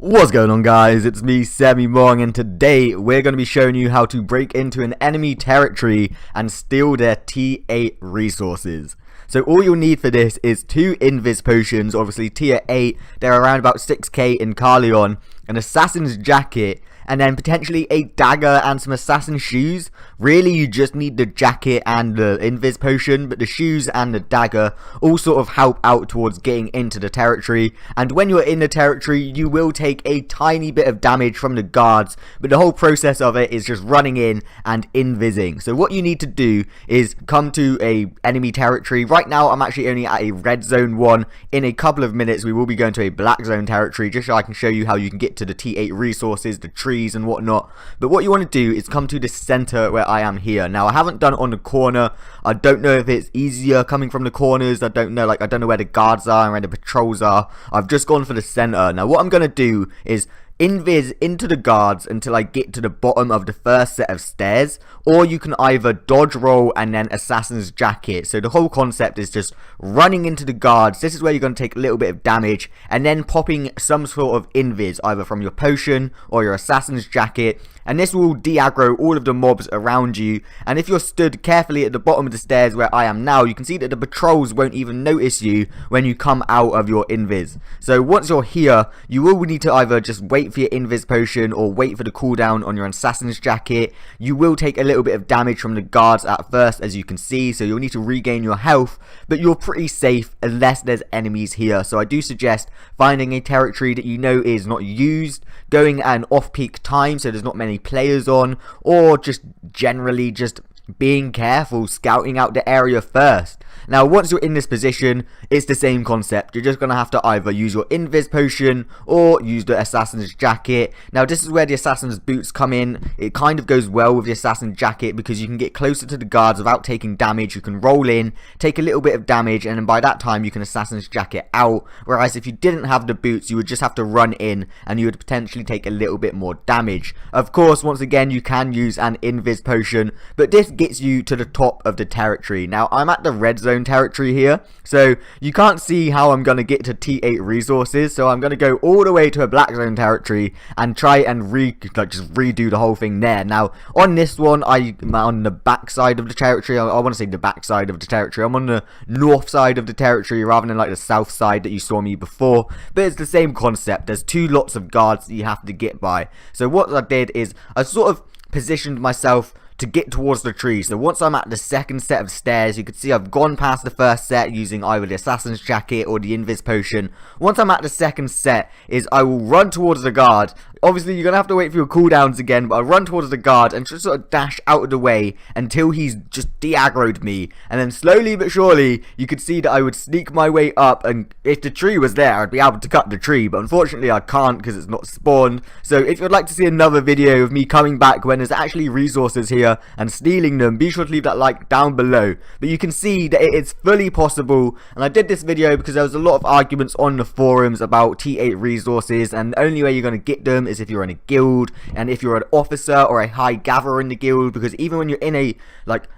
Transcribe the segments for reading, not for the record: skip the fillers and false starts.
What's going on, guys? It's me, Semi-Mong, and today we're going to be showing you how to break into an enemy territory and steal their T8 resources. So all you'll need for this is 2 invis potions, obviously tier 8, they're around about 6k in Carleon, an assassin's jacket, and then potentially a dagger and some assassin shoes. Really, you just need the jacket and the invis potion, but the shoes and the dagger all sort of help out towards getting into the territory. And when you're in the territory, you will take a tiny bit of damage from the guards, but the whole process of it is just running in and invising. So what you need to do is come to a enemy territory. Right now, I'm actually only at a red zone 1. In a couple of minutes, we will be going to a black zone territory, just so I can show you how you can get to the T8 resources, the trees and whatnot. But what you want to do is come to the center where I am here. Now, I haven't done it on the corner. I don't know if it's easier coming from the corners. I don't know, I don't know where the guards are and where the patrols are. I've just gone for the center. Now, what I'm going to do is invis into the guards until I get to the bottom of the first set of stairs, or you can either dodge roll and then assassin's jacket. So the whole concept is just running into the guards. This is where you're going to take a little bit of damage, and then popping some sort of invis either from your potion or your assassin's jacket, and this will de-aggro all of the mobs around you. And if you're stood carefully at the bottom of the stairs where I am now, you can see that the patrols won't even notice you when you come out of your invis. So once you're here, you will need to either just wait for your invis potion or wait for the cooldown on your assassin's jacket. You will take a little bit of damage from the guards at first, as you can see, so you'll need to regain your health, but you're pretty safe unless there's enemies here. So I do suggest finding a territory that you know is not used, going at an off-peak time so there's not many players on, or just generally just being careful, scouting out the area first. Now, once you're in this position, it's the same concept. You're just going to have to either use your invis potion or use the assassin's jacket. Now, this is where the assassin's boots come in. It kind of goes well with the assassin's jacket because you can get closer to the guards without taking damage. You can roll in, take a little bit of damage, and then by that time you can assassin's jacket out. Whereas if you didn't have the boots, you would just have to run in and you would potentially take a little bit more damage. Of course, once again, you can use an invis potion, but this gets you to the top of the territory. Now, I'm at the red zone territory here, so you can't see how I'm going to get to T8 resources, so I'm going to go all the way to a black zone territory and try and just redo the whole thing there. Now, on this one, I'm on the back side of the territory. I want to say the back side of the territory. I'm on the north side of the territory rather than like the south side that you saw me before, but it's the same concept. There's 2 lots of guards that you have to get by. So what I did is I sort of positioned myself to get towards the tree. So once I'm at the second set of stairs, you can see I've gone past the first set using either the assassin's jacket or the invis potion. Once I'm at the second set is I will run towards the guard. Obviously, you're going to have to wait for your cooldowns again, but I'll run towards the guard and just sort of dash out of the way until he's just de-aggroed me. And then slowly but surely, you could see that I would sneak my way up, and if the tree was there, I'd be able to cut the tree. But unfortunately, I can't because it's not spawned. So if you'd like to see another video of me coming back when there's actually resources here and stealing them, be sure to leave that like down below. But you can see that it is fully possible, and I did this video because there was a lot of arguments on the forums about T8 resources, and the only way you're going to get them is if you're in a guild and if you're an officer or a high gatherer in the guild, because even when you're in a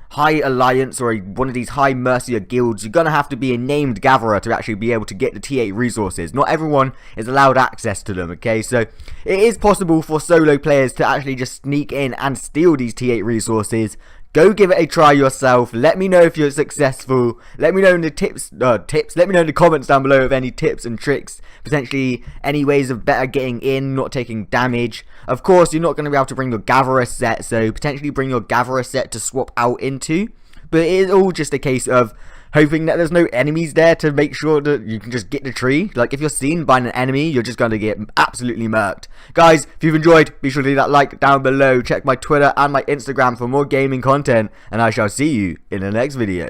high alliance or one of these high mercia guilds, you're gonna have to be a named gatherer to actually be able to get the T8 resources. Not everyone is allowed access to them, okay? So it is possible for solo players to actually just sneak in and steal these T8 resources. Go give it a try yourself. Let me know if you're successful. Let me know in the let me know in the comments down below of any tips and tricks, potentially any ways of better getting in, not taking damage. Of course, you're not going to be able to bring your gatherer set, so potentially bring your gatherer set to swap out into. But it is all just a case of hoping that there's no enemies there to make sure that you can just get the tree. Like, if you're seen by an enemy, you're just going to get absolutely murked. Guys, if you've enjoyed, be sure to leave that like down below. Check my Twitter and my Instagram for more gaming content, and I shall see you in the next video.